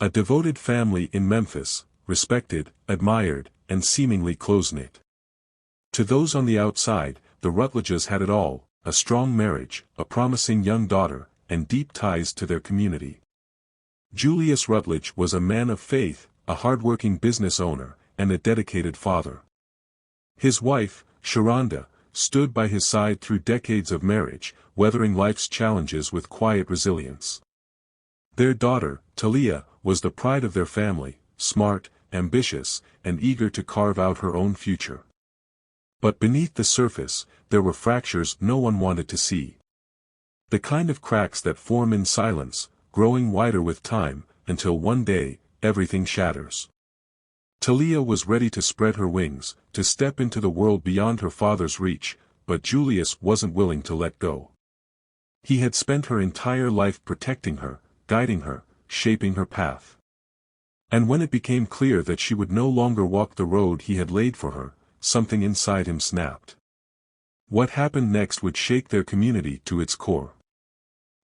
A devoted family in Memphis, respected, admired, and seemingly close-knit. To those on the outside, the Rutledges had it all: a strong marriage, a promising young daughter, and deep ties to their community. Julius Rutledge was a man of faith, a hard-working business owner, and a dedicated father. His wife, Sharonda, stood by his side through decades of marriage, weathering life's challenges with quiet resilience. Their daughter, Taliyah, was the pride of their family, smart, ambitious, and eager to carve out her own future. But beneath the surface, there were fractures no one wanted to see. The kind of cracks that form in silence, growing wider with time, until one day, everything shatters. Taliyah was ready to spread her wings, to step into the world beyond her father's reach, but Julius wasn't willing to let go. He had spent her entire life protecting her, guiding her, shaping her path. And when it became clear that she would no longer walk the road he had laid for her, something inside him snapped. What happened next would shake their community to its core.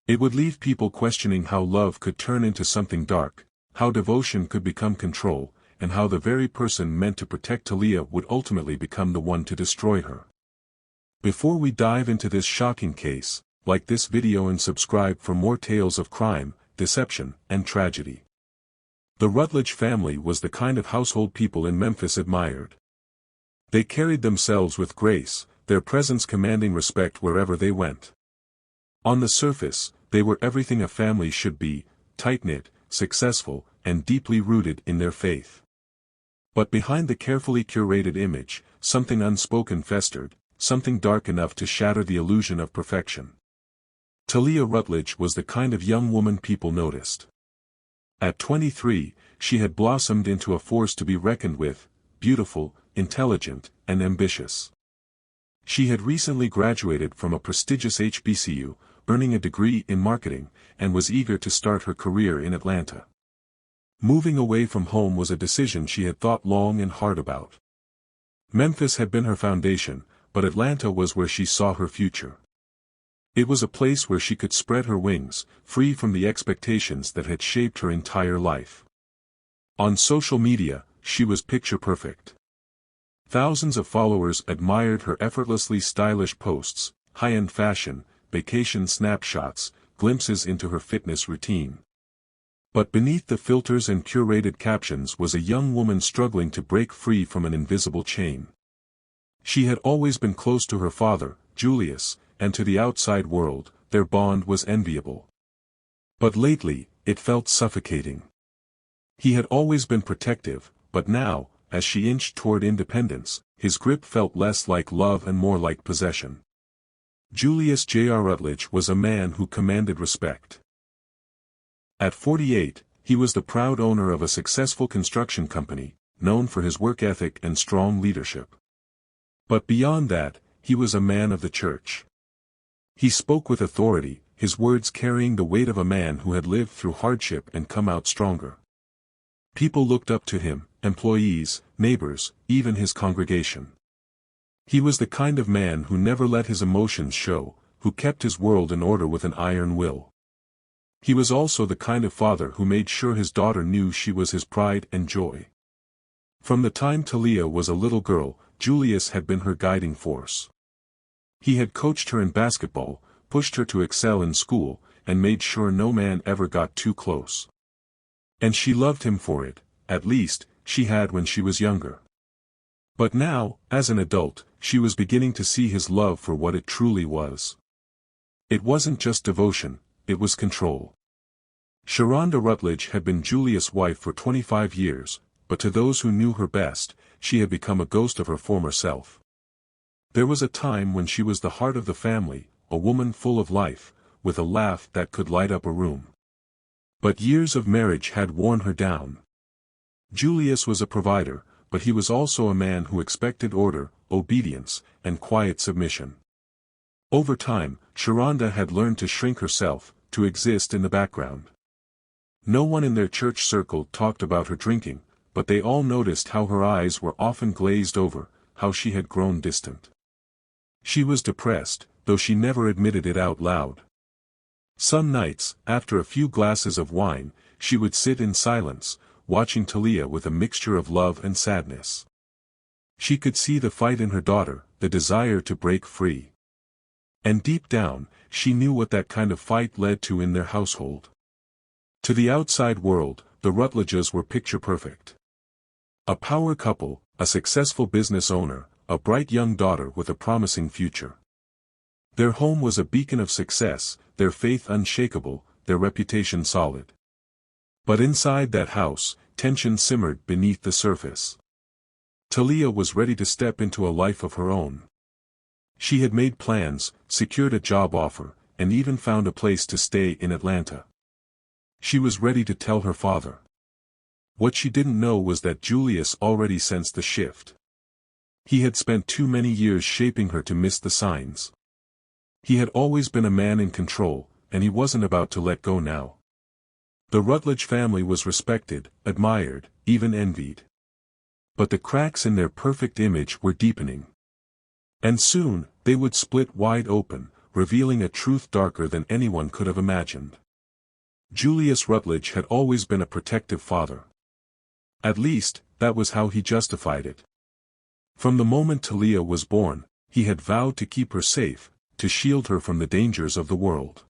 It would leave people questioning how love could turn into something dark, how devotion could become control, and how the very person meant to protect Taliyah would ultimately become the one to destroy her. Before we dive into this shocking case, like this video and subscribe for more tales of crime, deception, and tragedy. The Rutledge family was the kind of household people in Memphis admired. They carried themselves with grace, their presence commanding respect wherever they went. On the surface, they were everything a family should be: tight-knit, successful, and deeply rooted in their faith. But behind the carefully curated image, something unspoken festered, something dark enough to shatter the illusion of perfection. Taliyah Rutledge was the kind of young woman people noticed. At 23, she had blossomed into a force to be reckoned with: beautiful, intelligent, and ambitious. She had recently graduated from a prestigious HBCU, earning a degree in marketing, and was eager to start her career in Atlanta. Moving away from home was a decision she had thought long and hard about. Memphis had been her foundation, but Atlanta was where she saw her future. It was a place where she could spread her wings, free from the expectations that had shaped her entire life. On social media, she was picture perfect. Thousands of followers admired her effortlessly stylish posts, high-end fashion, vacation snapshots, glimpses into her fitness routine. But beneath the filters and curated captions was a young woman struggling to break free from an invisible chain. She had always been close to her father, Julius, and to the outside world, their bond was enviable. But lately, it felt suffocating. He had always been protective, but now, as she inched toward independence, his grip felt less like love and more like possession. Julius J.R. Rutledge was a man who commanded respect. At 48, he was the proud owner of a successful construction company, known for his work ethic and strong leadership. But beyond that, he was a man of the church. He spoke with authority, his words carrying the weight of a man who had lived through hardship and come out stronger. People looked up to him, employees, neighbors, even his congregation. He was the kind of man who never let his emotions show, who kept his world in order with an iron will. He was also the kind of father who made sure his daughter knew she was his pride and joy. From the time Taliyah was a little girl, Julius had been her guiding force. He had coached her in basketball, pushed her to excel in school, and made sure no man ever got too close. And she loved him for it, at least, she had when she was younger. But now, as an adult, she was beginning to see his love for what it truly was. It wasn't just devotion, it was control. Sharonda Rutledge had been Julius' wife for 25 years, but to those who knew her best, she had become a ghost of her former self. There was a time when she was the heart of the family, a woman full of life, with a laugh that could light up a room. But years of marriage had worn her down. Julius was a provider, but he was also a man who expected order, obedience, and quiet submission. Over time, Sharonda had learned to shrink herself, to exist in the background. No one in their church circle talked about her drinking, but they all noticed how her eyes were often glazed over, how she had grown distant. She was depressed, though she never admitted it out loud. Some nights, after a few glasses of wine, she would sit in silence, watching Taliyah with a mixture of love and sadness. She could see the fight in her daughter, the desire to break free. And deep down, she knew what that kind of fight led to in their household. To the outside world, the Rutledges were picture-perfect. A power couple, a successful business owner, a bright young daughter with a promising future. Their home was a beacon of success, their faith unshakable, their reputation solid. But inside that house, tension simmered beneath the surface. Taliyah was ready to step into a life of her own. She had made plans, secured a job offer, and even found a place to stay in Atlanta. She was ready to tell her father. What she didn't know was that Julius already sensed the shift. He had spent too many years shaping her to miss the signs. He had always been a man in control, and he wasn't about to let go now. The Rutledge family was respected, admired, even envied. But the cracks in their perfect image were deepening. And soon, they would split wide open, revealing a truth darker than anyone could have imagined. Julius Rutledge had always been a protective father. At least, that was how he justified it. From the moment Taliyah was born, he had vowed to keep her safe, to shield her from the dangers of the world.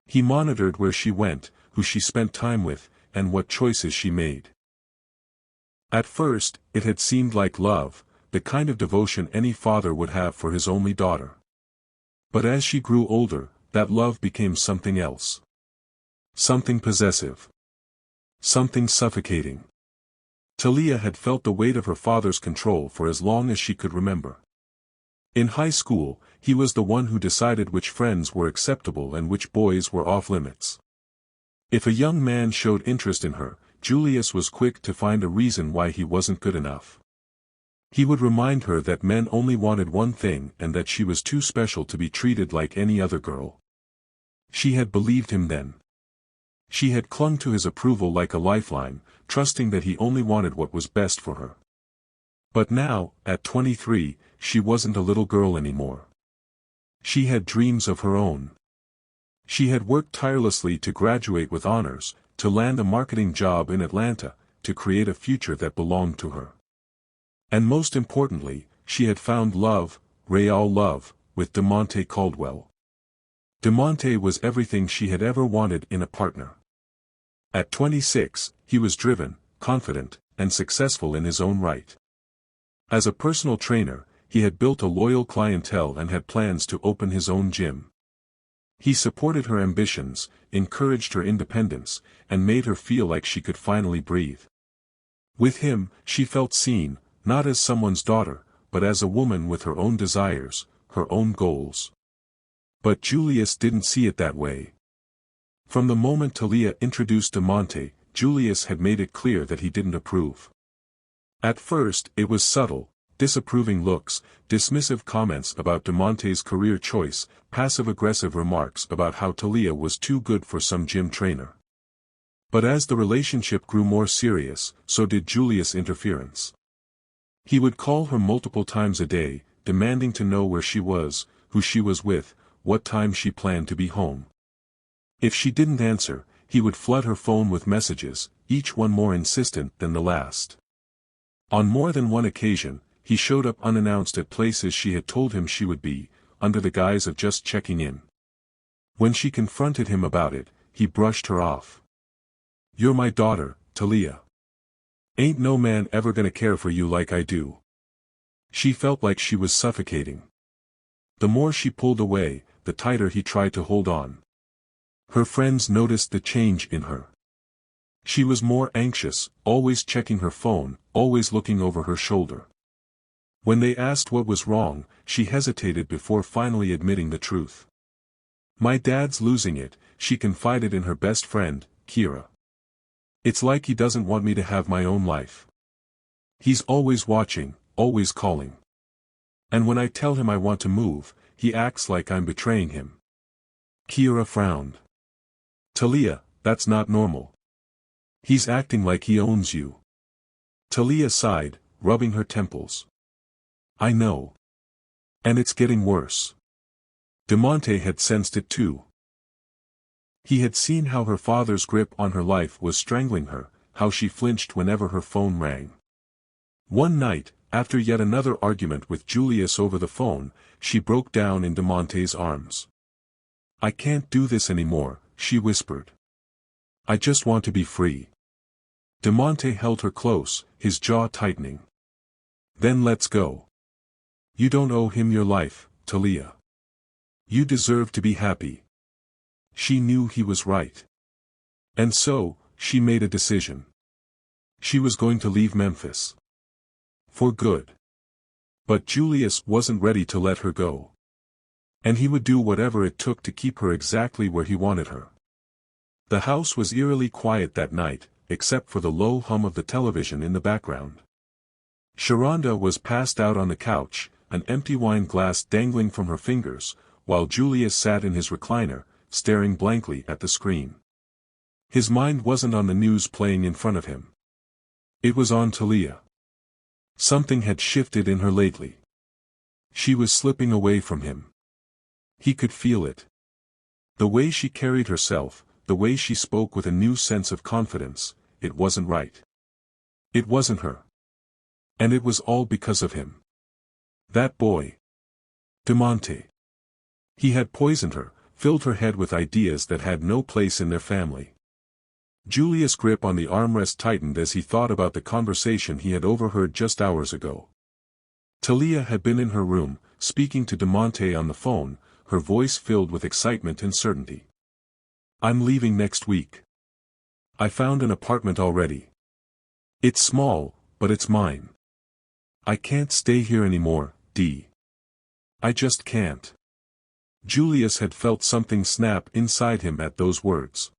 He monitored where she went, who she spent time with, and what choices she made. At first, it had seemed like love, the kind of devotion any father would have for his only daughter. But as she grew older, that love became something else. Something possessive. Something suffocating. Taliyah had felt the weight of her father's control for as long as she could remember. In high school, he was the one who decided which friends were acceptable and which boys were off-limits. If a young man showed interest in her, Julius was quick to find a reason why he wasn't good enough. He would remind her that men only wanted one thing and that she was too special to be treated like any other girl. She had believed him then. She had clung to his approval like a lifeline, trusting that he only wanted what was best for her. But now, at 23, she wasn't a little girl anymore. She had dreams of her own. She had worked tirelessly to graduate with honors, to land a marketing job in Atlanta, to create a future that belonged to her. And most importantly, she had found love, real love, with DeMonte Caldwell. DeMonte was everything she had ever wanted in a partner. At 26, he was driven, confident, and successful in his own right. As a personal trainer, he had built a loyal clientele and had plans to open his own gym. He supported her ambitions, encouraged her independence, and made her feel like she could finally breathe. With him, she felt seen, not as someone's daughter, but as a woman with her own desires, her own goals. But Julius didn't see it that way. From the moment Taliyah introduced DeMonte, Julius had made it clear that he didn't approve. At first, it was subtle, disapproving looks, dismissive comments about DeMonte's career choice, passive-aggressive remarks about how Taliyah was too good for some gym trainer. But as the relationship grew more serious, so did Julius' interference. He would call her multiple times a day, demanding to know where she was, who she was with, what time she planned to be home. If she didn't answer, he would flood her phone with messages, each one more insistent than the last. On more than one occasion, he showed up unannounced at places she had told him she would be, under the guise of just checking in. When she confronted him about it, he brushed her off. "You're my daughter, Taliyah. Ain't no man ever gonna care for you like I do." She felt like she was suffocating. The more she pulled away, the tighter he tried to hold on. Her friends noticed the change in her. She was more anxious, always checking her phone, always looking over her shoulder. When they asked what was wrong, she hesitated before finally admitting the truth. "My dad's losing it," she confided in her best friend, Kira. "It's like he doesn't want me to have my own life. He's always watching, always calling. And when I tell him I want to move, he acts like I'm betraying him." Kira frowned. "Taliyah, that's not normal. He's acting like he owns you." Taliyah sighed, rubbing her temples. "I know. And it's getting worse." DeMonte had sensed it too. He had seen how her father's grip on her life was strangling her, how she flinched whenever her phone rang. One night, after yet another argument with Julius over the phone, she broke down in DeMonte's arms. "I can't do this anymore," she whispered. "I just want to be free." DeMonte held her close, his jaw tightening. "Then let's go. You don't owe him your life, Taliyah. You deserve to be happy." She knew he was right. And so, she made a decision. She was going to leave Memphis. For good. But Julius wasn't ready to let her go. And he would do whatever it took to keep her exactly where he wanted her. The house was eerily quiet that night, except for the low hum of the television in the background. Sharonda was passed out on the couch, an empty wine glass dangling from her fingers, while Julius sat in his recliner, staring blankly at the screen. His mind wasn't on the news playing in front of him. It was on Taliyah. Something had shifted in her lately. She was slipping away from him. He could feel it. The way she carried herself, the way she spoke with a new sense of confidence, it wasn't right. It wasn't her. And it was all because of him. That boy. DeMonte. He had poisoned her, filled her head with ideas that had no place in their family. Julius' grip on the armrest tightened as he thought about the conversation he had overheard just hours ago. Taliyah had been in her room, speaking to DeMonte on the phone, her voice filled with excitement and certainty. "I'm leaving next week. I found an apartment already. It's small, but it's mine. I can't stay here anymore, Dee. I just can't." Julius had felt something snap inside him at those words.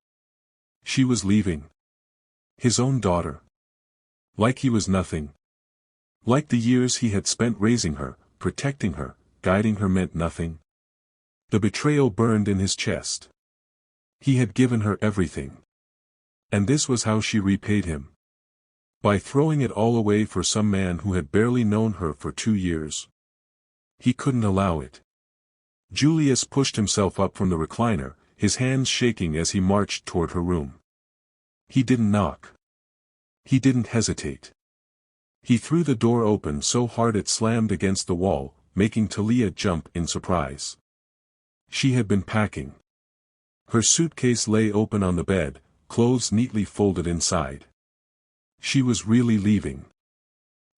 She was leaving. His own daughter. Like he was nothing. Like the years he had spent raising her, protecting her, guiding her meant nothing. The betrayal burned in his chest. He had given her everything. And this was how she repaid him. By throwing it all away for some man who had barely known her for 2 years. He couldn't allow it. Julius pushed himself up from the recliner, his hands shaking as he marched toward her room. He didn't knock. He didn't hesitate. He threw the door open so hard it slammed against the wall, making Taliyah jump in surprise. She had been packing. Her suitcase lay open on the bed, clothes neatly folded inside. She was really leaving.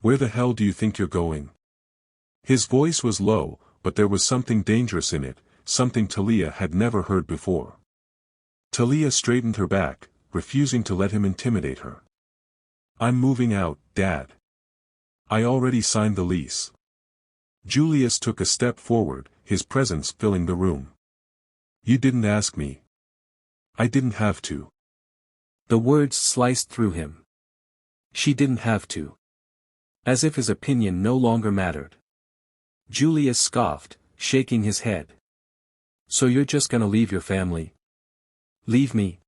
"Where the hell do you think you're going?" His voice was low, but there was something dangerous in it, something Taliyah had never heard before. Taliyah straightened her back, refusing to let him intimidate her. "I'm moving out, Dad. I already signed the lease." Julius took a step forward, his presence filling the room. "You didn't ask me. I didn't have to." The words sliced through him. She didn't have to. As if his opinion no longer mattered. Julius scoffed, shaking his head. "So you're just gonna leave your family? Leave me?"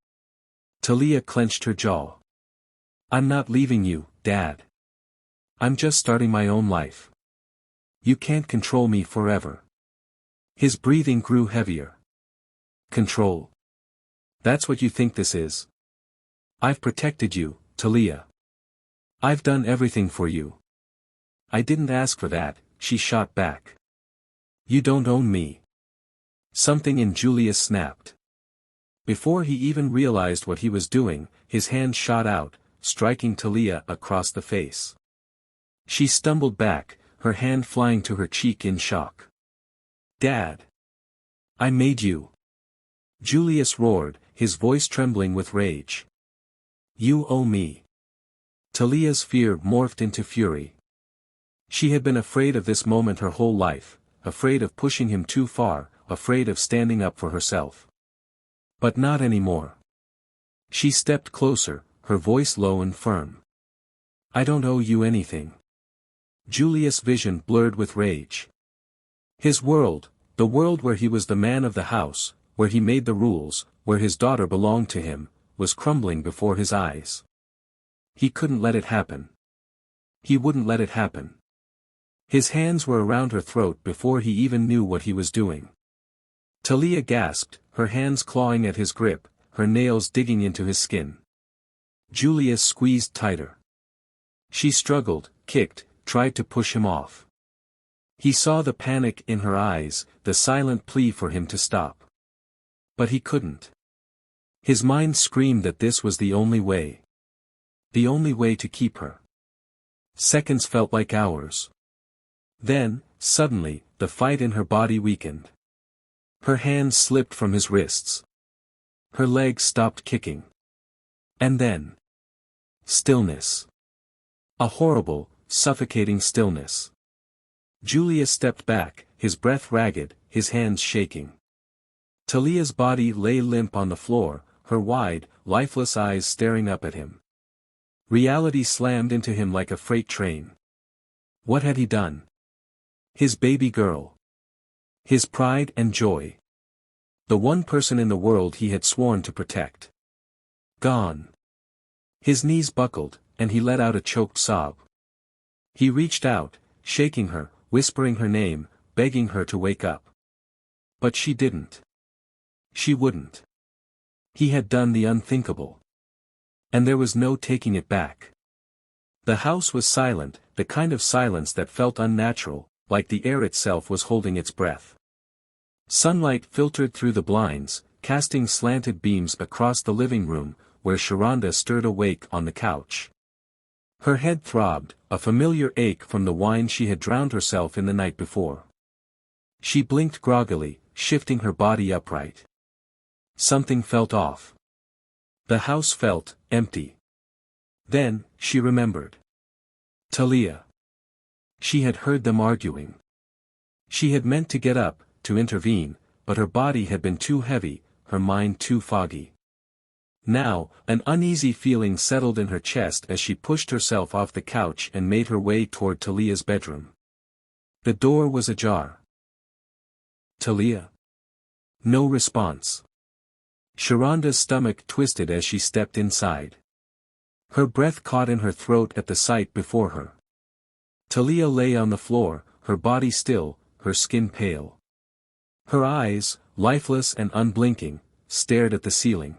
Taliyah clenched her jaw. "I'm not leaving you, Dad. I'm just starting my own life. You can't control me forever." His breathing grew heavier. "Control? That's what you think this is? I've protected you, Taliyah. I've done everything for you." "I didn't ask for that," she shot back. "You don't own me." Something in Julius snapped. Before he even realized what he was doing, his hand shot out, striking Taliyah across the face. She stumbled back, her hand flying to her cheek in shock. "Dad! I made you!" Julius roared, his voice trembling with rage. "You owe me." Taliyah's fear morphed into fury. She had been afraid of this moment her whole life, afraid of pushing him too far, afraid of standing up for herself. But not anymore. She stepped closer, her voice low and firm. "I don't owe you anything." Julius' vision blurred with rage. His world, the world where he was the man of the house, where he made the rules, where his daughter belonged to him, was crumbling before his eyes. He couldn't let it happen. He wouldn't let it happen. His hands were around her throat before he even knew what he was doing. Taliyah gasped, her hands clawing at his grip, her nails digging into his skin. Julius squeezed tighter. She struggled, kicked, tried to push him off. He saw the panic in her eyes, the silent plea for him to stop. But he couldn't. His mind screamed that this was the only way. The only way to keep her. Seconds felt like hours. Then, suddenly, the fight in her body weakened. Her hands slipped from his wrists. Her legs stopped kicking. And then, stillness. A horrible, suffocating stillness. Julius stepped back, his breath ragged, his hands shaking. Taliyah's body lay limp on the floor, her wide, lifeless eyes staring up at him. Reality slammed into him like a freight train. What had he done? His baby girl. His pride and joy. The one person in the world he had sworn to protect. Gone. His knees buckled, and he let out a choked sob. He reached out, shaking her, whispering her name, begging her to wake up. But she didn't. She wouldn't. He had done the unthinkable. And there was no taking it back. The house was silent, the kind of silence that felt unnatural, like the air itself was holding its breath. Sunlight filtered through the blinds, casting slanted beams across the living room, where Sharonda stirred awake on the couch. Her head throbbed, a familiar ache from the wine she had drowned herself in the night before. She blinked groggily, shifting her body upright. Something felt off. The house felt empty. Then, she remembered. Taliyah. She had heard them arguing. She had meant to get up, to intervene, but her body had been too heavy, her mind too foggy. Now, an uneasy feeling settled in her chest as she pushed herself off the couch and made her way toward Taliyah's bedroom. The door was ajar. Taliyah? No response. Sharonda's stomach twisted as she stepped inside. Her breath caught in her throat at the sight before her. Taliyah lay on the floor, her body still, her skin pale. Her eyes, lifeless and unblinking, stared at the ceiling.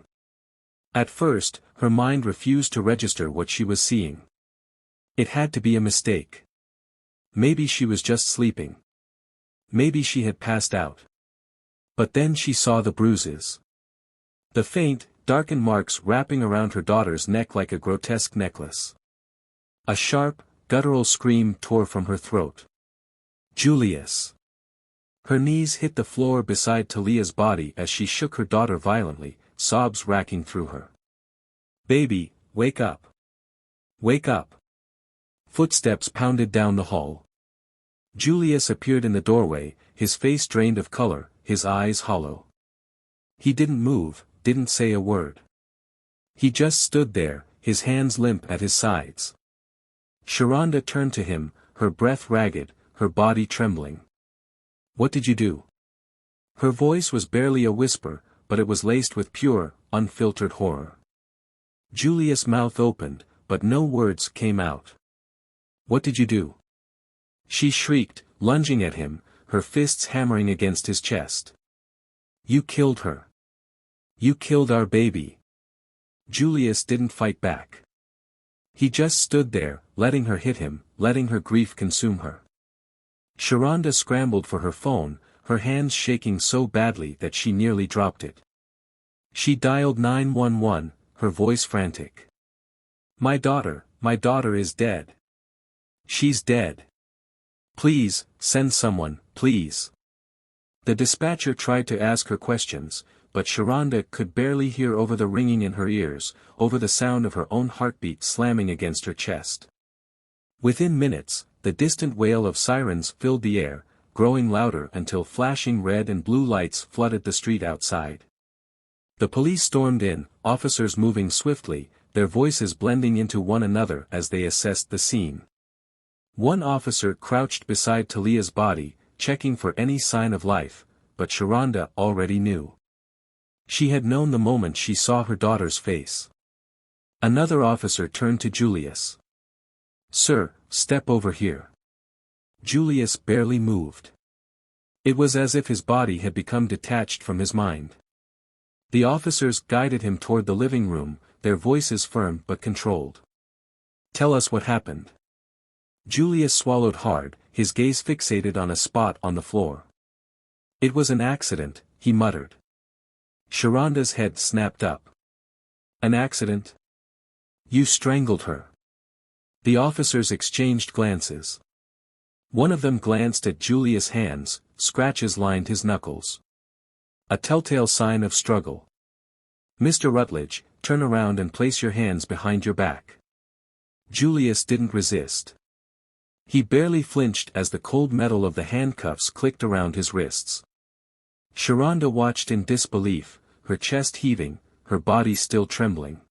At first, her mind refused to register what she was seeing. It had to be a mistake. Maybe she was just sleeping. Maybe she had passed out. But then she saw the bruises. The faint, darkened marks wrapping around her daughter's neck like a grotesque necklace. A sharp, guttural scream tore from her throat. Julius! Her knees hit the floor beside Taliyah's body as she shook her daughter violently, sobs racking through her. Baby, wake up! Wake up! Footsteps pounded down the hall. Julius appeared in the doorway, his face drained of color, his eyes hollow. He didn't move, didn't say a word. He just stood there, his hands limp at his sides. Sharonda turned to him, her breath ragged, her body trembling. What did you do? Her voice was barely a whisper, but it was laced with pure, unfiltered horror. Julius' mouth opened, but no words came out. What did you do? She shrieked, lunging at him, her fists hammering against his chest. You killed her. You killed our baby. Julius didn't fight back. He just stood there, letting her hit him, letting her grief consume her. Sharonda scrambled for her phone, her hands shaking so badly that she nearly dropped it. She dialed 911, her voice frantic. My daughter is dead. She's dead. Please, send someone, please. The dispatcher tried to ask her questions, but Sharonda could barely hear over the ringing in her ears, over the sound of her own heartbeat slamming against her chest. Within minutes, the distant wail of sirens filled the air, growing louder until flashing red and blue lights flooded the street outside. The police stormed in, officers moving swiftly, their voices blending into one another as they assessed the scene. One officer crouched beside Taliyah's body, checking for any sign of life, but Sharonda already knew. She had known the moment she saw her daughter's face. Another officer turned to Julius. Sir, step over here. Julius barely moved. It was as if his body had become detached from his mind. The officers guided him toward the living room, their voices firm but controlled. "Tell us what happened." Julius swallowed hard, his gaze fixated on a spot on the floor. "It was an accident," he muttered. Sharonda's head snapped up. "An accident? You strangled her." The officers exchanged glances. One of them glanced at Julius' hands, scratches lined his knuckles. A telltale sign of struggle. "Mr. Rutledge, turn around and place your hands behind your back." Julius didn't resist. He barely flinched as the cold metal of the handcuffs clicked around his wrists. Sharonda watched in disbelief, her chest heaving, her body still trembling.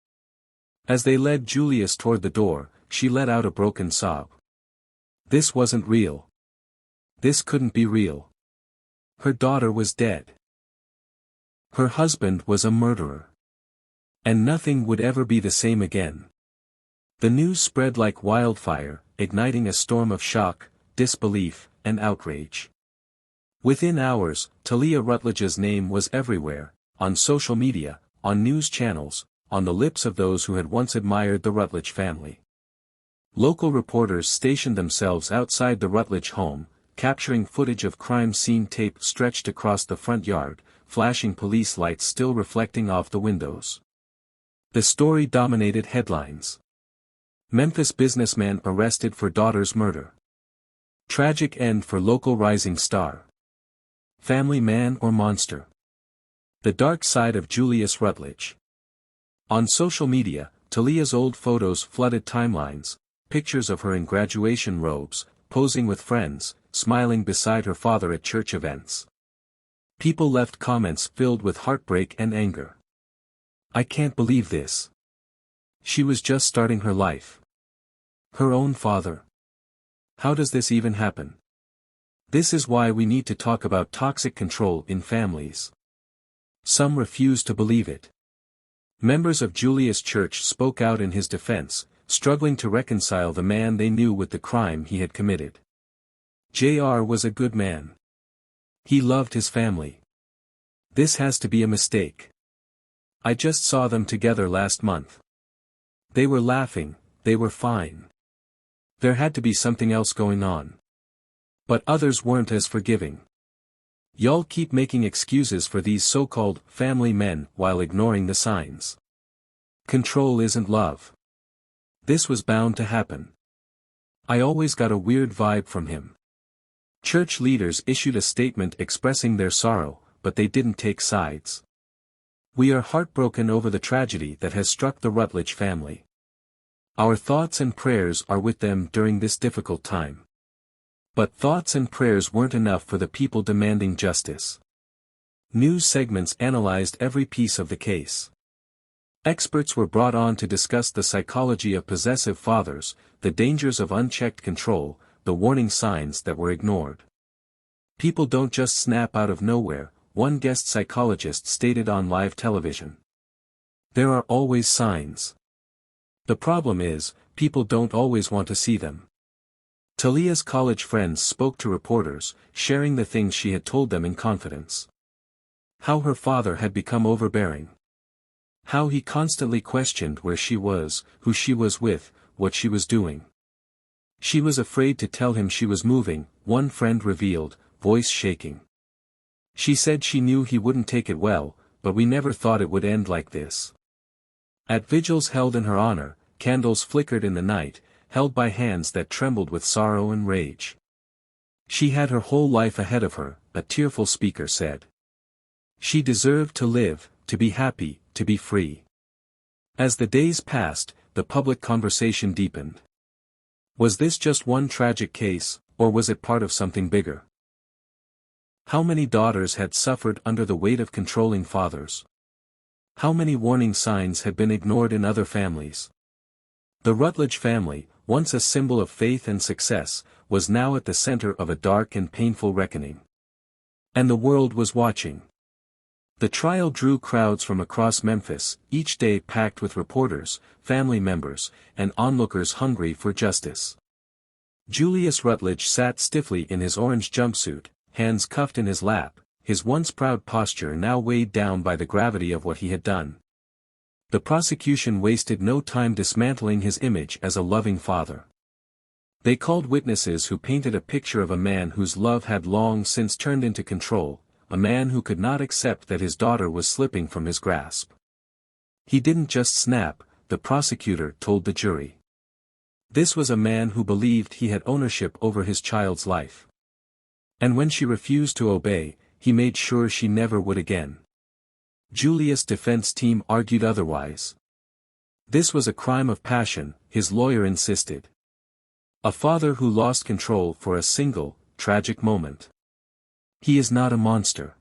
As they led Julius toward the door, she let out a broken sob. This wasn't real. This couldn't be real. Her daughter was dead. Her husband was a murderer. And nothing would ever be the same again. The news spread like wildfire, igniting a storm of shock, disbelief, and outrage. Within hours, Taliyah Rutledge's name was everywhere, on social media, on news channels, on the lips of those who had once admired the Rutledge family. Local reporters stationed themselves outside the Rutledge home, capturing footage of crime scene tape stretched across the front yard, flashing police lights still reflecting off the windows. The story dominated headlines. Memphis businessman arrested for daughter's murder. Tragic end for local rising star. Family man or monster? The dark side of Julius Rutledge. On social media, Taliyah's old photos flooded timelines, pictures of her in graduation robes, posing with friends, smiling beside her father at church events. People left comments filled with heartbreak and anger. "I can't believe this. She was just starting her life. Her own father. How does this even happen?" This is why we need to talk about toxic control in families. Some refuse to believe it. Members of Julius' church spoke out in his defense, struggling to reconcile the man they knew with the crime he had committed. JR was a good man. He loved his family. This has to be a mistake. I just saw them together last month. They were laughing, they were fine. There had to be something else going on. But others weren't as forgiving. Y'all keep making excuses for these so-called family men while ignoring the signs. Control isn't love. This was bound to happen. I always got a weird vibe from him. Church leaders issued a statement expressing their sorrow, but they didn't take sides. "We are heartbroken over the tragedy that has struck the Rutledge family. Our thoughts and prayers are with them during this difficult time." But thoughts and prayers weren't enough for the people demanding justice. News segments analyzed every piece of the case. Experts were brought on to discuss the psychology of possessive fathers, the dangers of unchecked control, the warning signs that were ignored. People don't just snap out of nowhere, one guest psychologist stated on live television. There are always signs. The problem is, people don't always want to see them. Taliyah's college friends spoke to reporters, sharing the things she had told them in confidence. How her father had become overbearing. How he constantly questioned where she was, who she was with, what she was doing. She was afraid to tell him she was moving, one friend revealed, voice shaking. She said she knew he wouldn't take it well, but we never thought it would end like this. At vigils held in her honor, candles flickered in the night, held by hands that trembled with sorrow and rage. She had her whole life ahead of her, a tearful speaker said. She deserved to live, to be happy, to be free. As the days passed, the public conversation deepened. Was this just one tragic case, or was it part of something bigger? How many daughters had suffered under the weight of controlling fathers? How many warning signs had been ignored in other families? The Rutledge family, once a symbol of faith and success, was now at the center of a dark and painful reckoning. And the world was watching. The trial drew crowds from across Memphis, each day packed with reporters, family members, and onlookers hungry for justice. Julius Rutledge sat stiffly in his orange jumpsuit, hands cuffed in his lap, his once proud posture now weighed down by the gravity of what he had done. The prosecution wasted no time dismantling his image as a loving father. They called witnesses who painted a picture of a man whose love had long since turned into control, a man who could not accept that his daughter was slipping from his grasp. He didn't just snap, the prosecutor told the jury. This was a man who believed he had ownership over his child's life. And when she refused to obey, he made sure she never would again. Julia's defense team argued otherwise. This was a crime of passion, his lawyer insisted. A father who lost control for a single, tragic moment. He is not a monster.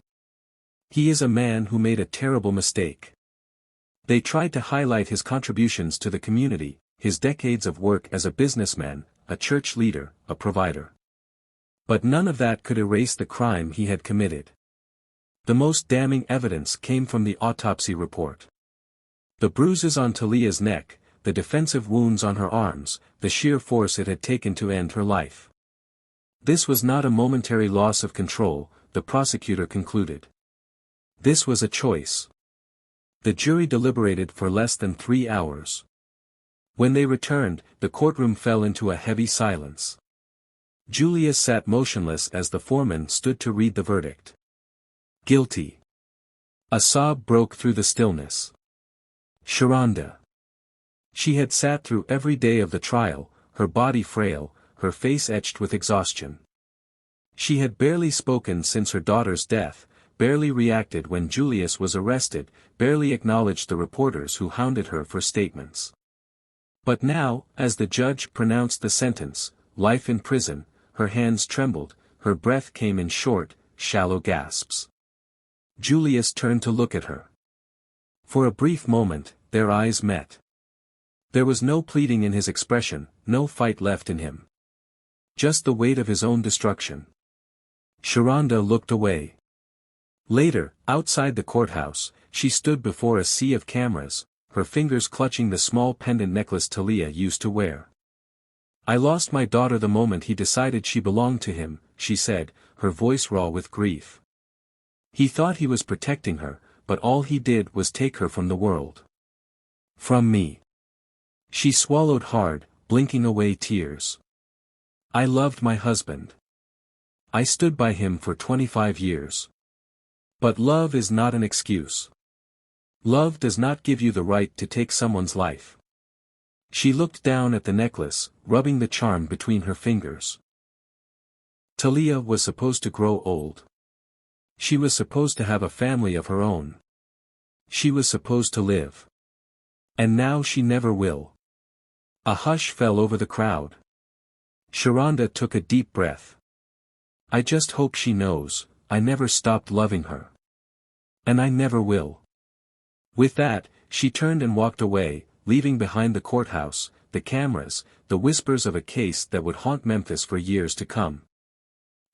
He is a man who made a terrible mistake. They tried to highlight his contributions to the community, his decades of work as a businessman, a church leader, a provider. But none of that could erase the crime he had committed. The most damning evidence came from the autopsy report. The bruises on Taliyah's neck, the defensive wounds on her arms, the sheer force it had taken to end her life. This was not a momentary loss of control, the prosecutor concluded. This was a choice. The jury deliberated for less than 3 hours. When they returned, the courtroom fell into a heavy silence. Julia sat motionless as the foreman stood to read the verdict. Guilty. A sob broke through the stillness. Sharonda. She had sat through every day of the trial, her body frail, her face etched with exhaustion. She had barely spoken since her daughter's death, barely reacted when Julius was arrested, barely acknowledged the reporters who hounded her for statements. But now, as the judge pronounced the sentence, life in prison, her hands trembled, her breath came in short, shallow gasps. Julius turned to look at her. For a brief moment, their eyes met. There was no pleading in his expression, no fight left in him. Just the weight of his own destruction. Sharonda looked away. Later, outside the courthouse, she stood before a sea of cameras, her fingers clutching the small pendant necklace Taliyah used to wear. I lost my daughter the moment he decided she belonged to him, she said, her voice raw with grief. He thought he was protecting her, but all he did was take her from the world. From me. She swallowed hard, blinking away tears. I loved my husband. I stood by him for 25 years. But love is not an excuse. Love does not give you the right to take someone's life. She looked down at the necklace, rubbing the charm between her fingers. Taliyah was supposed to grow old. She was supposed to have a family of her own. She was supposed to live. And now she never will. A hush fell over the crowd. Sharonda took a deep breath. I just hope she knows, I never stopped loving her. And I never will. With that, she turned and walked away, leaving behind the courthouse, the cameras, the whispers of a case that would haunt Memphis for years to come.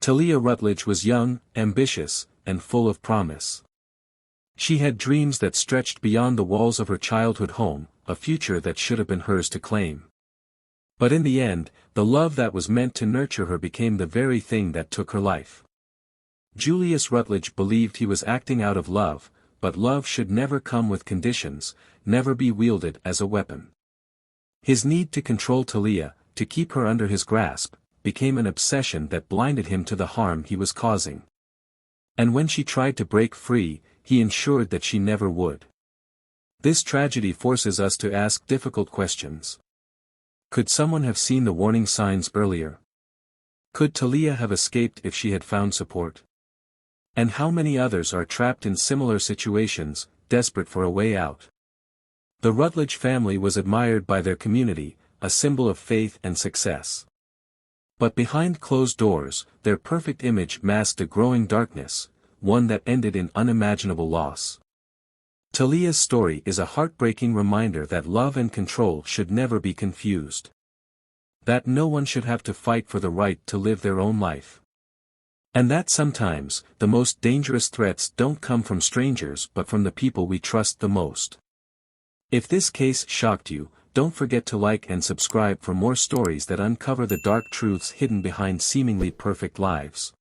Taliyah Rutledge was young, ambitious, and full of promise. She had dreams that stretched beyond the walls of her childhood home, a future that should have been hers to claim. But in the end, the love that was meant to nurture her became the very thing that took her life. Julius Rutledge believed he was acting out of love, but love should never come with conditions, never be wielded as a weapon. His need to control Taliyah, to keep her under his grasp, became an obsession that blinded him to the harm he was causing. And when she tried to break free, he ensured that she never would. This tragedy forces us to ask difficult questions. Could someone have seen the warning signs earlier? Could Taliyah have escaped if she had found support? And how many others are trapped in similar situations, desperate for a way out? The Rutledge family was admired by their community, a symbol of faith and success. But behind closed doors, their perfect image masked a growing darkness, one that ended in unimaginable loss. Taliyah's story is a heartbreaking reminder that love and control should never be confused. That no one should have to fight for the right to live their own life. And that sometimes, the most dangerous threats don't come from strangers but from the people we trust the most. If this case shocked you, don't forget to like and subscribe for more stories that uncover the dark truths hidden behind seemingly perfect lives.